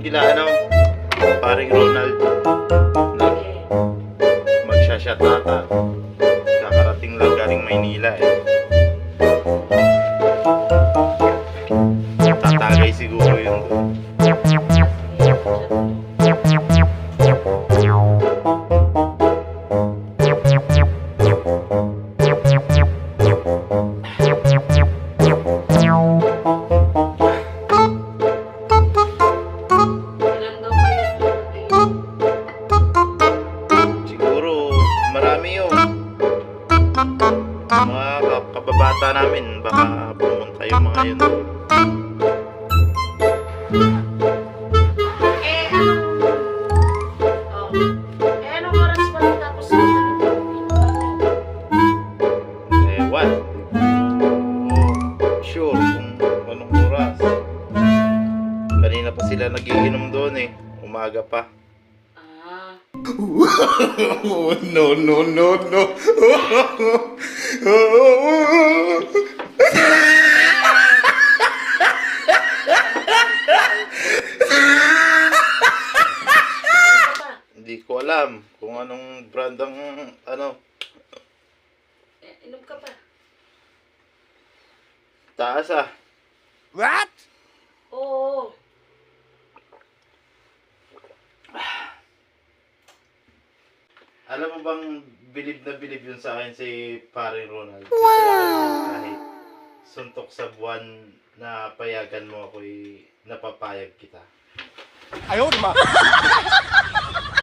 kila paring Ronald. Magsha-shot ata. Kakarating lang galing Maynila eh. Tatagay siguro yun doon. Siguro marami yun. Mga kababata namin, baka pumunta yung mga yun. Anong oras pa natapos sa What? Sure kung anong oras. Kanina pa sila nagiinom doon eh. Umaga pa. No, no, no, no. Hindi ko alam kung anong brand ang Inom ka pa? taas ah. What? Oo. Alam mo bang bilib na bilib yun sa akin si paring Ronald? Wow! Kahit suntok sa buwan na payagan mo ako'y napapayag kita. Ayaw naman.